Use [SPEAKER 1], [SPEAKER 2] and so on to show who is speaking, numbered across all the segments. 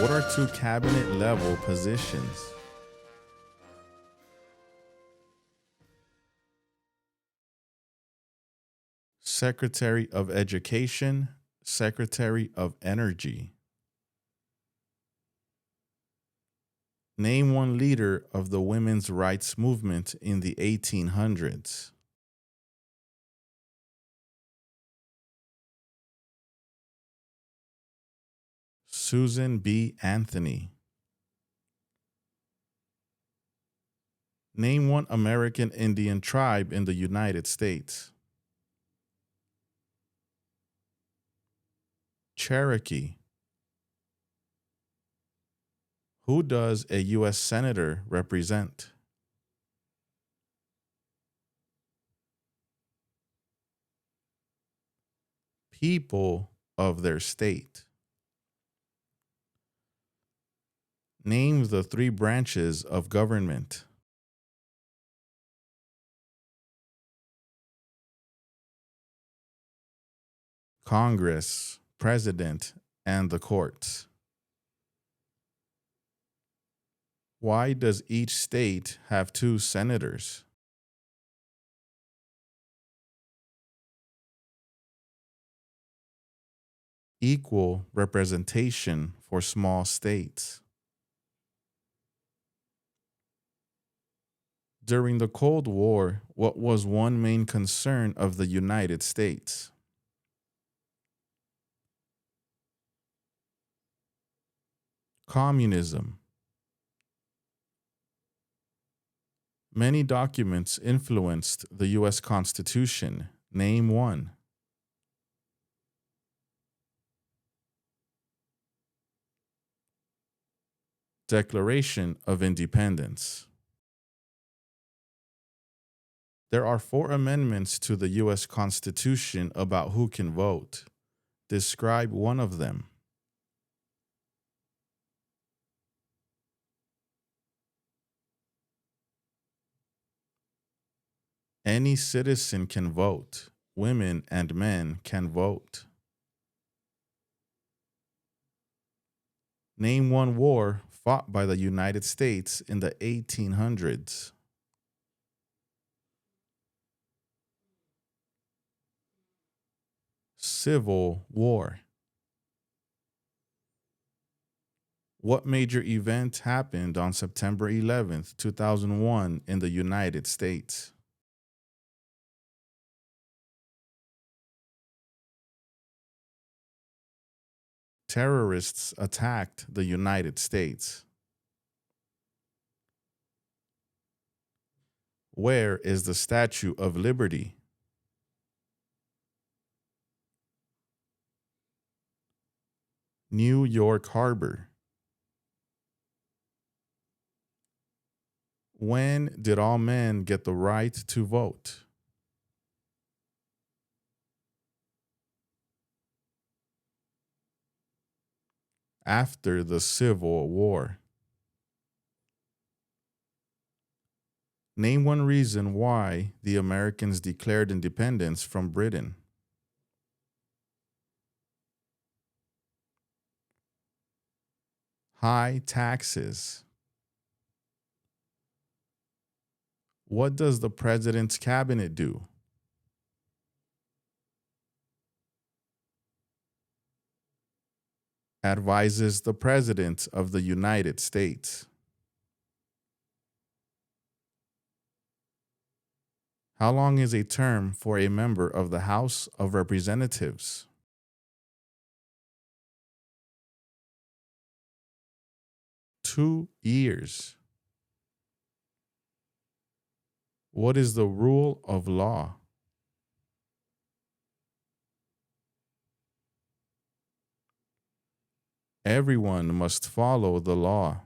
[SPEAKER 1] What are two cabinet level positions? Secretary of Education, Secretary of Energy. Name one leader of the women's rights movement in the 1800s. Susan B. Anthony. Name one American Indian tribe in the United States. Cherokee. Who does a U.S. Senator represent? People of their state. Name the three branches of government. Congress, President, and the courts. Why does each state have two senators? Equal representation for small states. During the Cold War, what was one main concern of the United States? Communism. Many documents influenced the U.S. Constitution. Name one. Declaration of Independence. There are 4 amendments to the U.S. Constitution about who can vote. Describe one of them. Any citizen can vote. Women and men can vote. Name one war fought by the United States in the 1800s. Civil War. What major event happened on September 11th, 2001 in the United States? Terrorists attacked the United States. Where is the Statue of Liberty? New York Harbor. When did all men get the right to vote? After the Civil War. Name one reason why the Americans declared independence from Britain. High taxes. What does the president's cabinet do? Advises the President of the United States. How long is a term for a member of the House of Representatives? 2 years. What is the rule of law? Everyone must follow the law.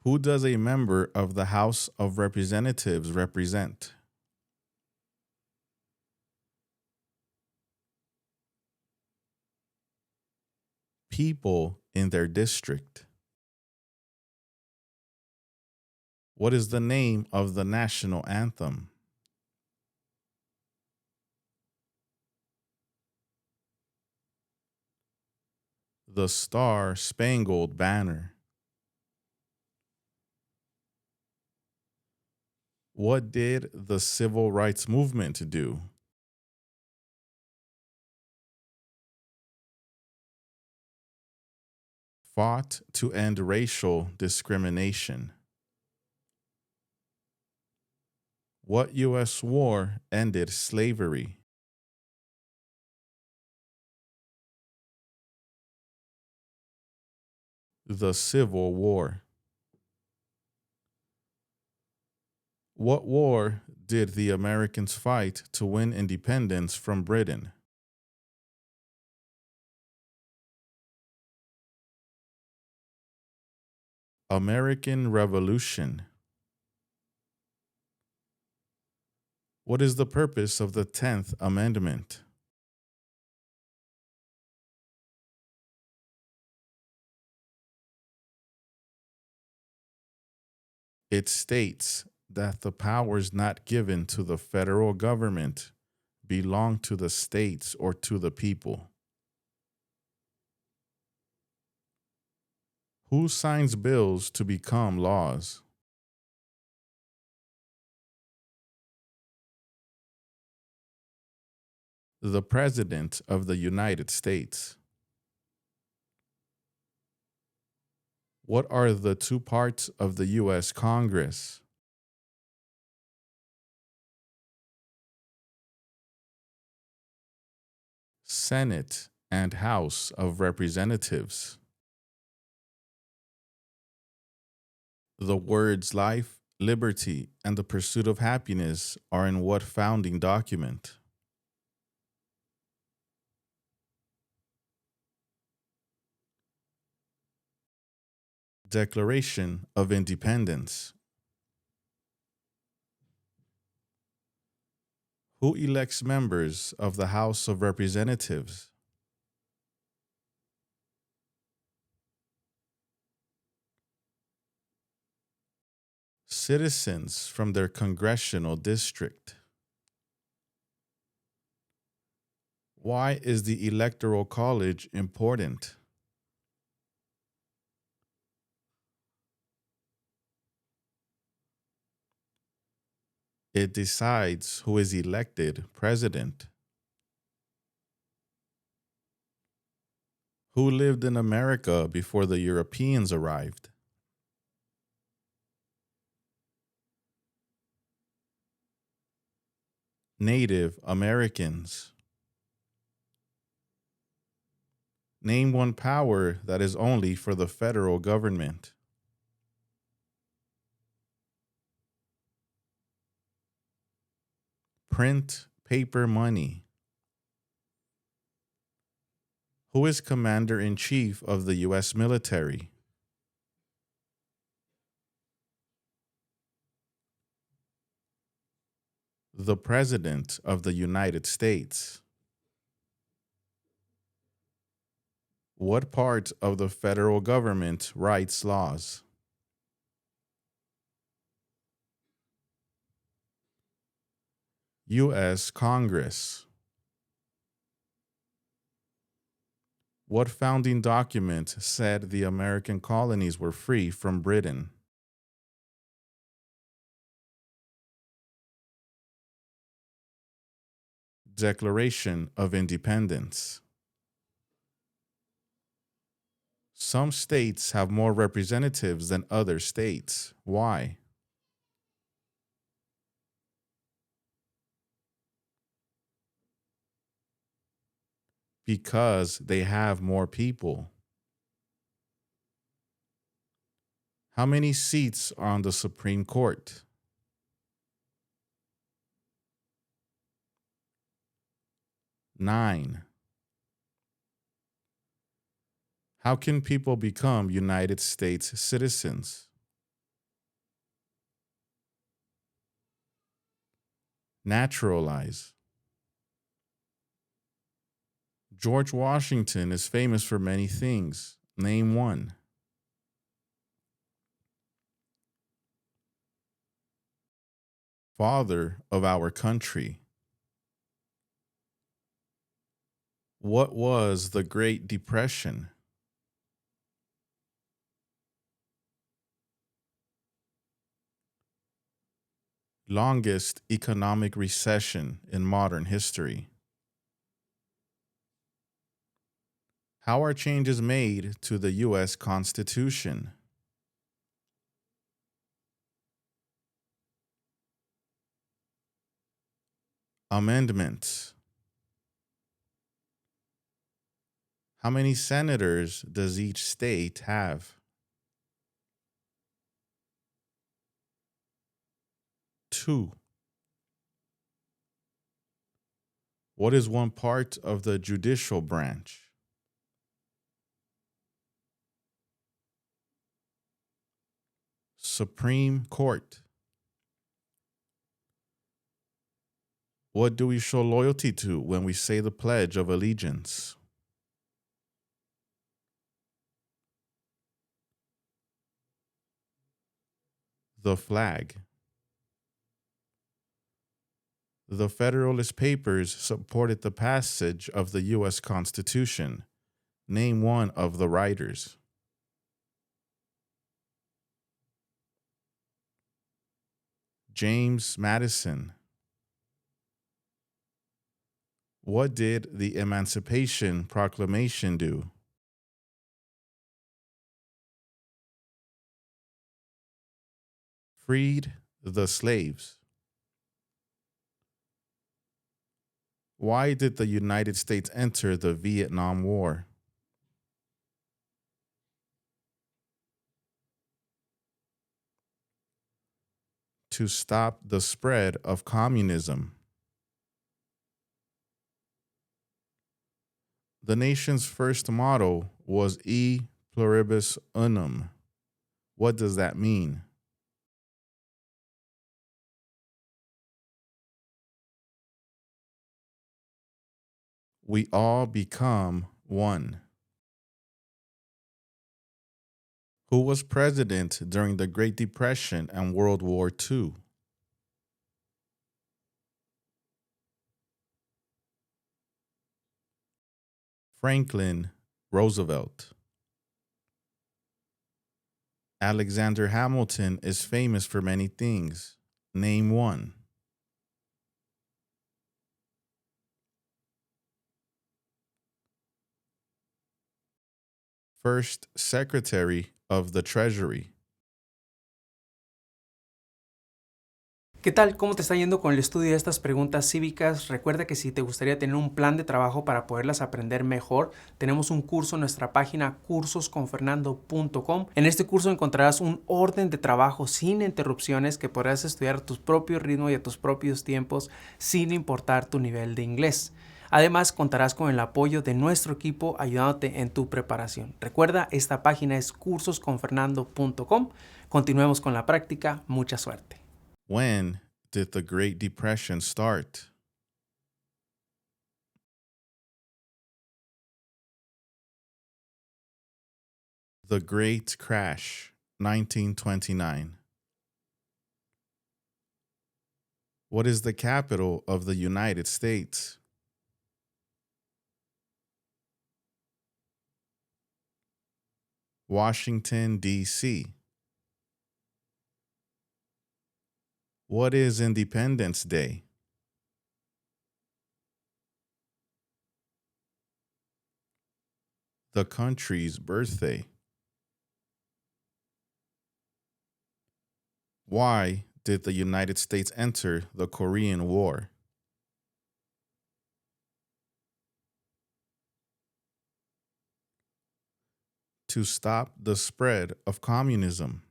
[SPEAKER 1] Who does a member of the House of Representatives represent? People in their district. What is the name of the national anthem? The Star Spangled Banner. What did the civil rights movement do? Fought to end racial discrimination. What U.S. war ended slavery? The Civil War. What war did the Americans fight to win independence from Britain? American Revolution. What is the purpose of the 10th Amendment? It states that the powers not given to the federal government belong to the states or to the people. Who signs bills to become laws? The President of the United States. What are the two parts of the U.S. Congress? Senate and House of Representatives. The words life, liberty, and the pursuit of happiness are in what founding document? Declaration of Independence. Who elects members of the House of Representatives? Citizens from their congressional district. Why is the Electoral College important? It decides who is elected president. Who lived in America before the Europeans arrived? Native Americans. Name one power that is only for the federal government. Print paper money. Who is Commander-in-Chief of the U.S. military? The President of the United States. What part of the federal government writes laws? U.S. Congress. What founding document said the American colonies were free from Britain? Declaration of Independence. Some states have more representatives than other states. Why? Because they have more people. How many seats are on the Supreme Court? 9. How can people become United States citizens? Naturalize. George Washington is famous for many things. Name one. Father of our country. What was the Great Depression? Longest economic recession in modern history. How are changes made to the U.S. Constitution? Amendments. How many senators does each state have? 2. What is one part of the judicial branch? Supreme Court. What do we show loyalty to when we say the Pledge of Allegiance? The flag. The Federalist Papers supported the passage of the U.S. Constitution. Name one of the writers. James Madison. What did the Emancipation Proclamation do? Freed the slaves. Why did the United States enter the Vietnam War? To stop the spread of communism. The nation's first motto was E pluribus unum. What does that mean? We all become one. Who was president during the Great Depression and World War II? Franklin Roosevelt. Alexander Hamilton is famous for many things. Name one. First Secretary of the Treasury.
[SPEAKER 2] ¿Qué tal? ¿Cómo te está yendo con el estudio de estas preguntas cívicas? Recuerda que si te gustaría tener un plan de trabajo para poderlas aprender mejor, tenemos un curso en nuestra página cursosconfernando.com. En este curso encontrarás un orden de trabajo sin interrupciones que podrás estudiar a tu propio ritmo y a tus propios tiempos sin importar tu nivel de inglés. Además, contarás con el apoyo de nuestro equipo ayudándote en tu preparación. Recuerda, esta página es cursosconfernando.com. Continuemos con la práctica. Mucha suerte.
[SPEAKER 1] When did the Great Depression start? The Great Crash, 1929. What is the capital of the United States? Washington, D.C. What is Independence Day? The country's birthday. Why did the United States enter the Korean War? To stop the spread of communism.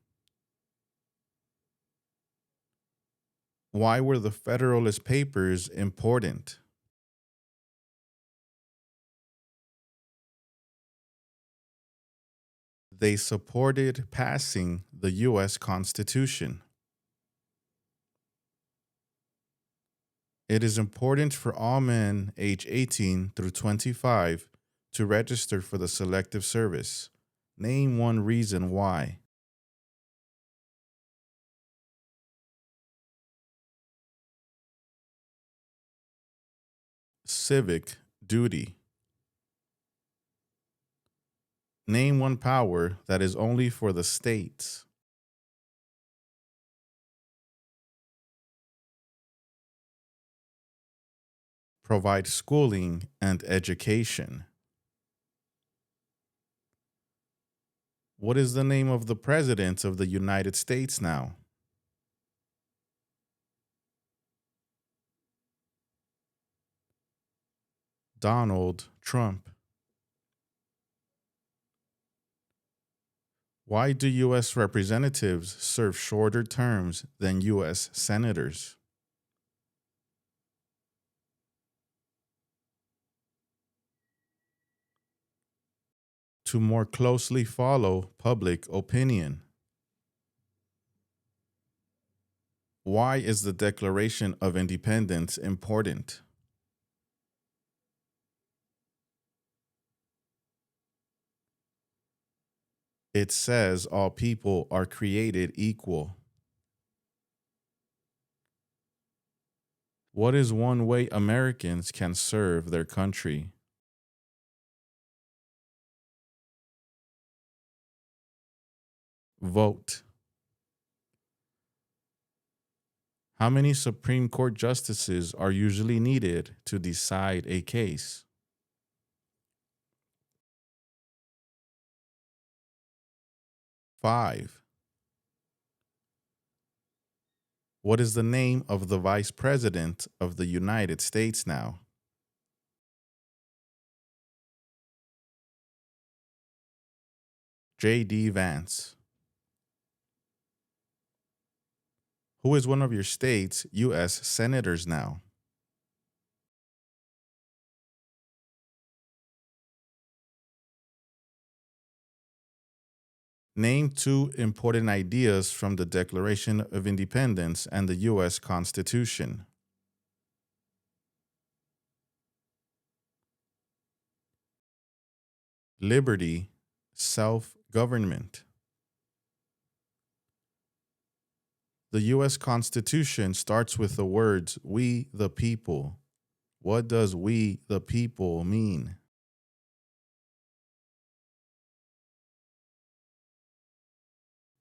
[SPEAKER 1] Why were the Federalist Papers important? They supported passing the U.S. Constitution. It is important for all men age 18 through 25 to register for the Selective Service. Name one reason why. Civic duty. Name one power that is only for the states. provide schooling and education. What is the name of the President of the United States now? Donald Trump. Why do U.S. representatives serve shorter terms than U.S. senators? To more closely follow public opinion. Why is the Declaration of Independence important? It says all people are created equal. What is one way Americans can serve their country? Vote. How many Supreme Court justices are usually needed to decide a case? 5. What is the name of the Vice President of the United States now? J.D. Vance. Who is one of your state's U.S. senators now? Name 2 important ideas from the Declaration of Independence and the U.S. Constitution. Liberty, self-government. The U.S. Constitution starts with the words, "We the people." What does "we the people" mean?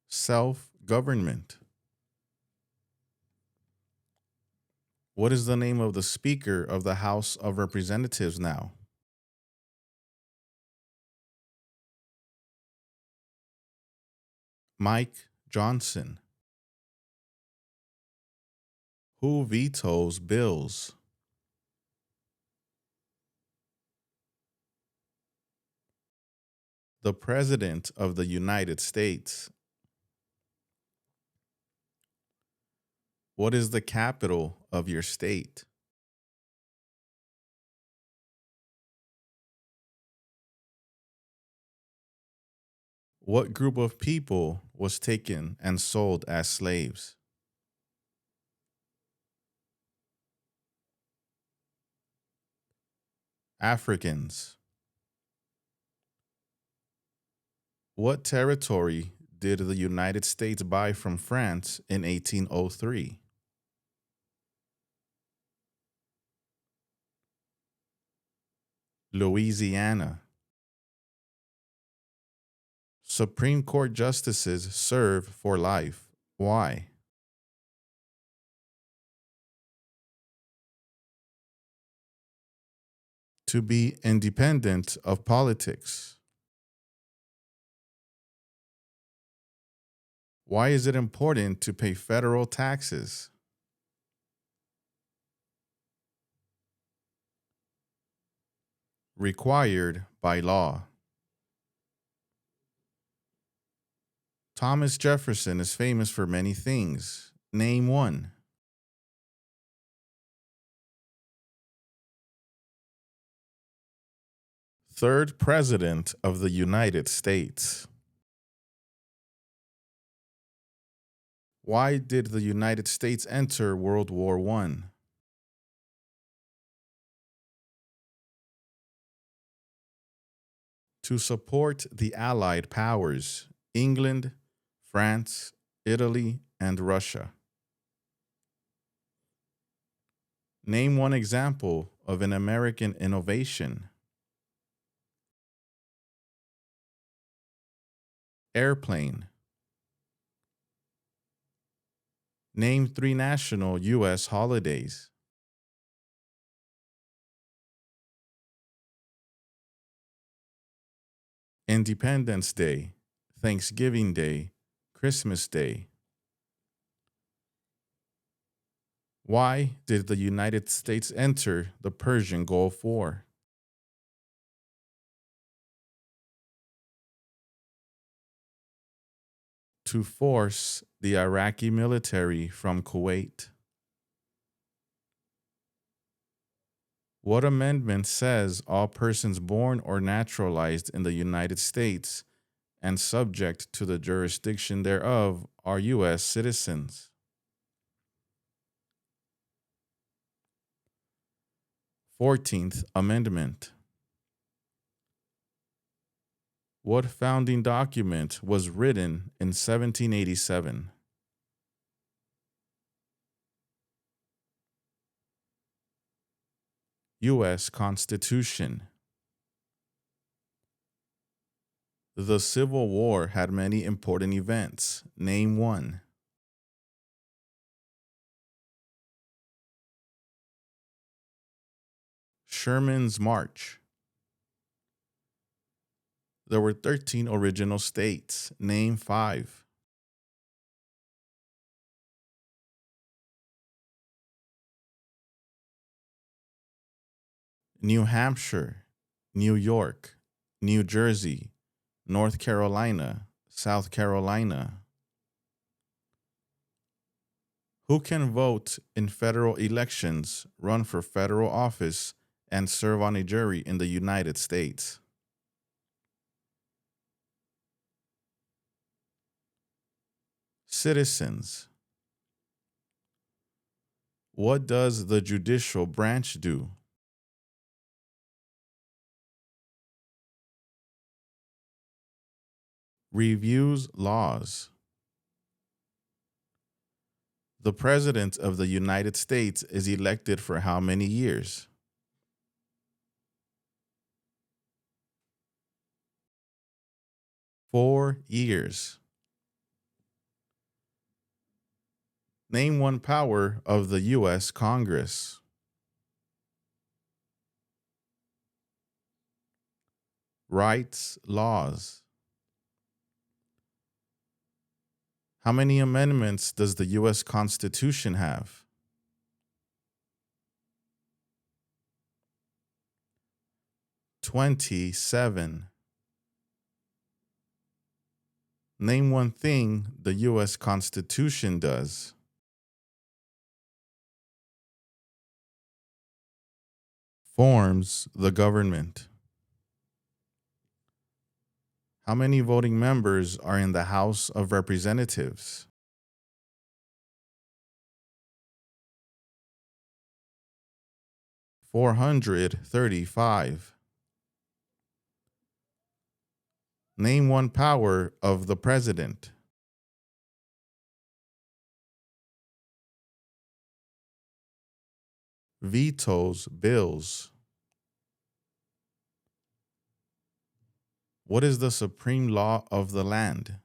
[SPEAKER 1] Self-government. What is the name of the Speaker of the House of Representatives now? Mike Johnson. Who vetoes bills? The President of the United States. What is the capital of your state? What group of people was taken and sold as slaves? Africans. What territory did the United States buy from France in 1803? Louisiana. Supreme Court justices serve for life. Why? To be independent of politics. Why is it important to pay federal taxes? Required by law. Thomas Jefferson is famous for many things. Name one. Third President of the United States. Why did the United States enter World War I? To support the Allied powers, England, France, Italy, and Russia. Name one example of an American innovation. Airplane. Name 3 national U.S. holidays. Independence Day, Thanksgiving Day, Christmas Day. Why did the United States enter the Persian Gulf War? To force the Iraqi military from Kuwait. What amendment says all persons born or naturalized in the United States and subject to the jurisdiction thereof are U.S. citizens? 14th Amendment. What founding document was written in 1787? U.S. Constitution. The Civil War had many important events. Name one. Sherman's March. There were 13 original states. Name five. New Hampshire, New York, New Jersey, North Carolina, South Carolina. Who can vote in federal elections, run for federal office, and serve on a jury in the United States? Citizens. What does the judicial branch do? Reviews laws. The President of the United States is elected for how many years? 4 years. Name one power of the U.S. Congress. Rights, laws. How many amendments does the U.S. Constitution have? 27. Name one thing the U.S. Constitution does. Forms the government. How many voting members are in the House of Representatives? 435. Name one power of the president. Vetoes bills. What is the supreme law of the land?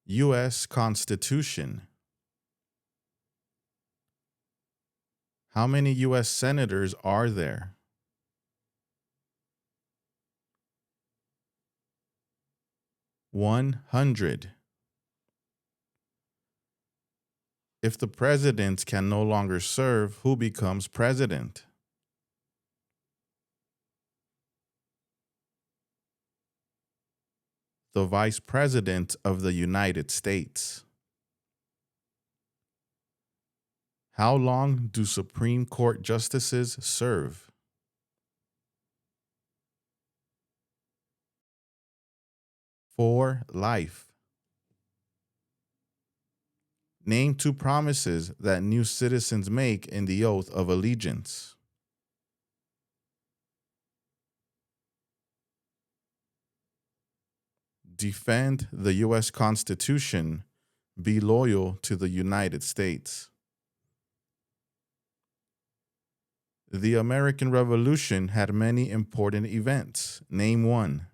[SPEAKER 1] U.S. Constitution. How many U.S. senators are there? 100. If the president can no longer serve, who becomes president? The Vice President of the United States. How long do Supreme Court justices serve? 4 life. Name 2 promises that new citizens make in the oath of allegiance. Defend the U.S. Constitution. Be loyal to the United States. The American Revolution had many important events. Name one.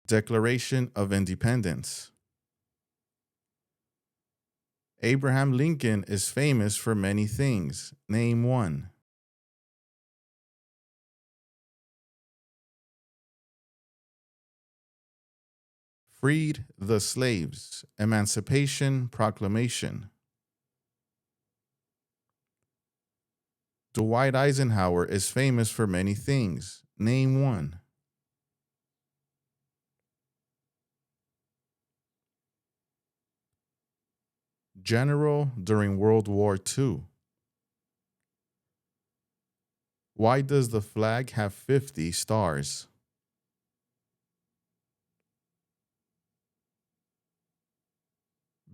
[SPEAKER 1] Declaration of Independence. Abraham Lincoln is famous for many things. Name one. Freed the slaves. Emancipation Proclamation. Dwight Eisenhower is famous for many things. Name one. General during World War II. Why does the flag have 50 stars?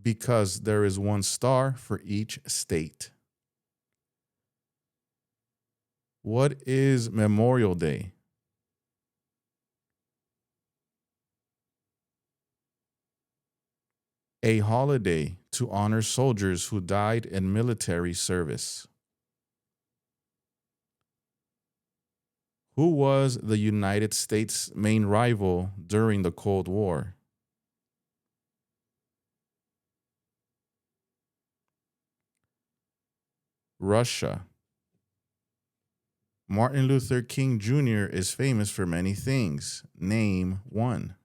[SPEAKER 1] Because there is one star for each state. What is Memorial Day? A holiday to honor soldiers who died in military service. Who was the United States' main rival during the Cold War? Russia. Martin Luther King Jr. is famous for many things. Name one.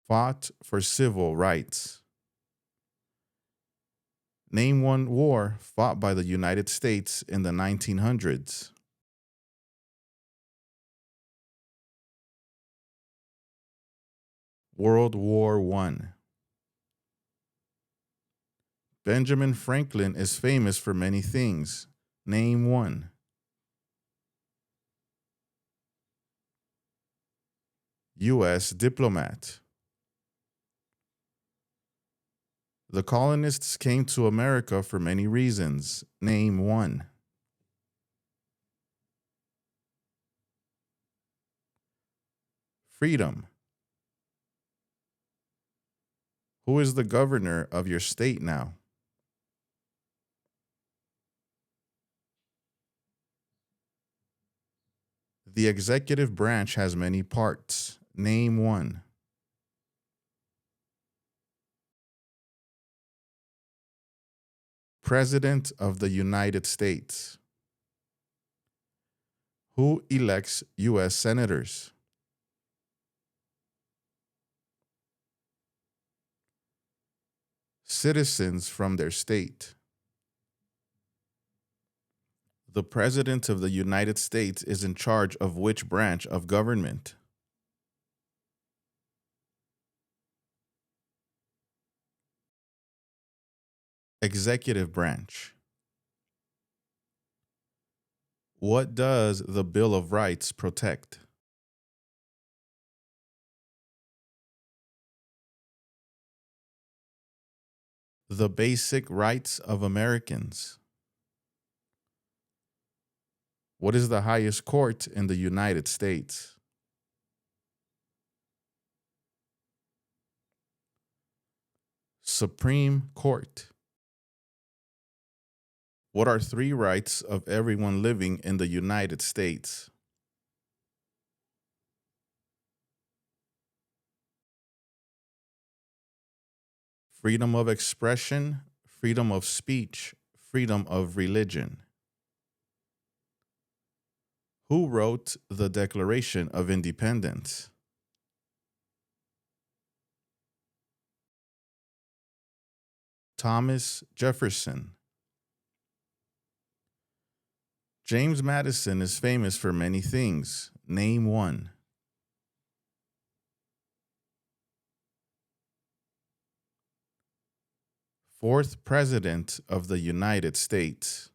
[SPEAKER 1] Fought for civil rights. Name one war fought by the United States in the 1900s. World War I. Benjamin Franklin is famous for many things. Name one. U.S. diplomat. The colonists came to America for many reasons. Name one. Freedom. Who is the governor of your state now? The executive branch has many parts. Name one. President of the United States. Who elects U.S. senators? Citizens from their state. The President of the United States is in charge of which branch of government? Executive branch. What does the Bill of Rights protect? The basic rights of Americans. What is the highest court in the United States? Supreme Court. What are three rights of everyone living in the United States? Freedom of expression, freedom of speech, freedom of religion. Who wrote the Declaration of Independence? Thomas Jefferson. James Madison is famous for many things. Name one. Fourth President of the United States.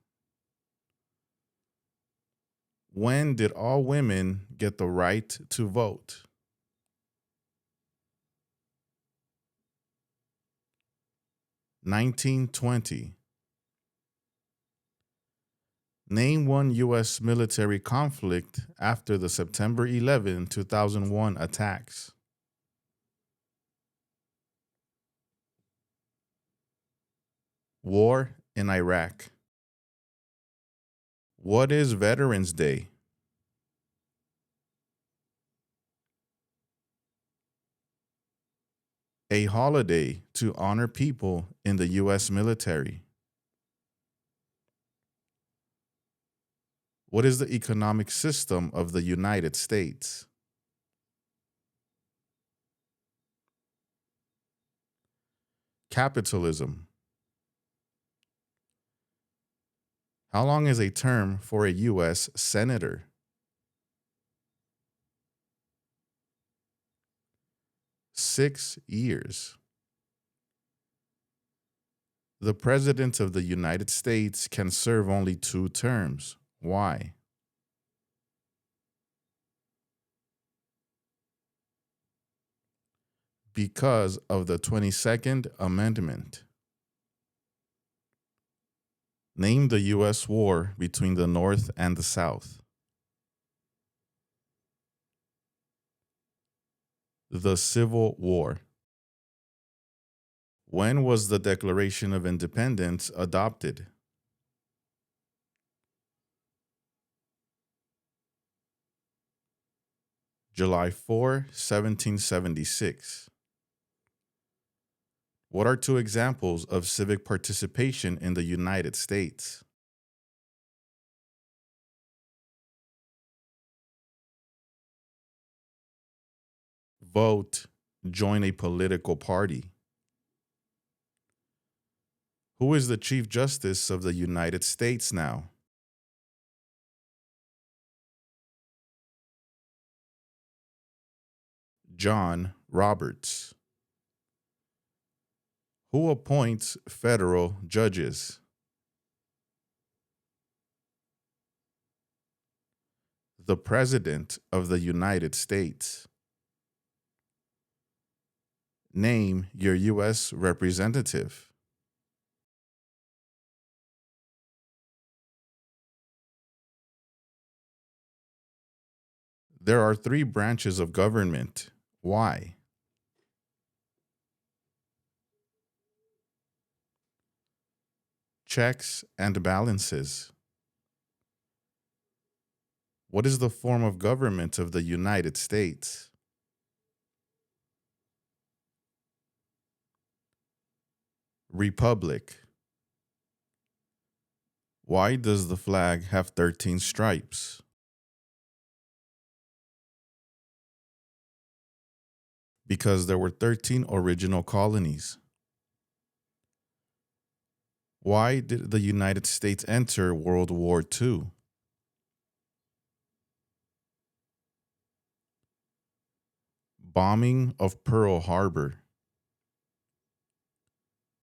[SPEAKER 1] When did all women get the right to vote? 1920. Name one U.S. military conflict after the September 11, 2001 attacks. War in Iraq. What is Veterans Day? A holiday to honor people in the U.S. military. What is the economic system of the United States? Capitalism. How long is a term for a U.S. senator? 6 years. The President of the United States can serve only 2 terms. Why? Because of the 22nd Amendment. Name the U.S. war between the North and the South. The Civil War. When was the Declaration of Independence adopted? July 4, 1776. What are 2 examples of civic participation in the United States? Vote, join a political party. Who is the Chief Justice of the United States now? John Roberts. Who appoints federal judges? The President of the United States. Name your U.S. representative. There are 3 branches of government. Why? Checks and balances. What is the form of government of the United States? Republic. Why does the flag have 13 stripes? Because there were 13 original colonies. Why did the United States enter World War II? Bombing of Pearl Harbor.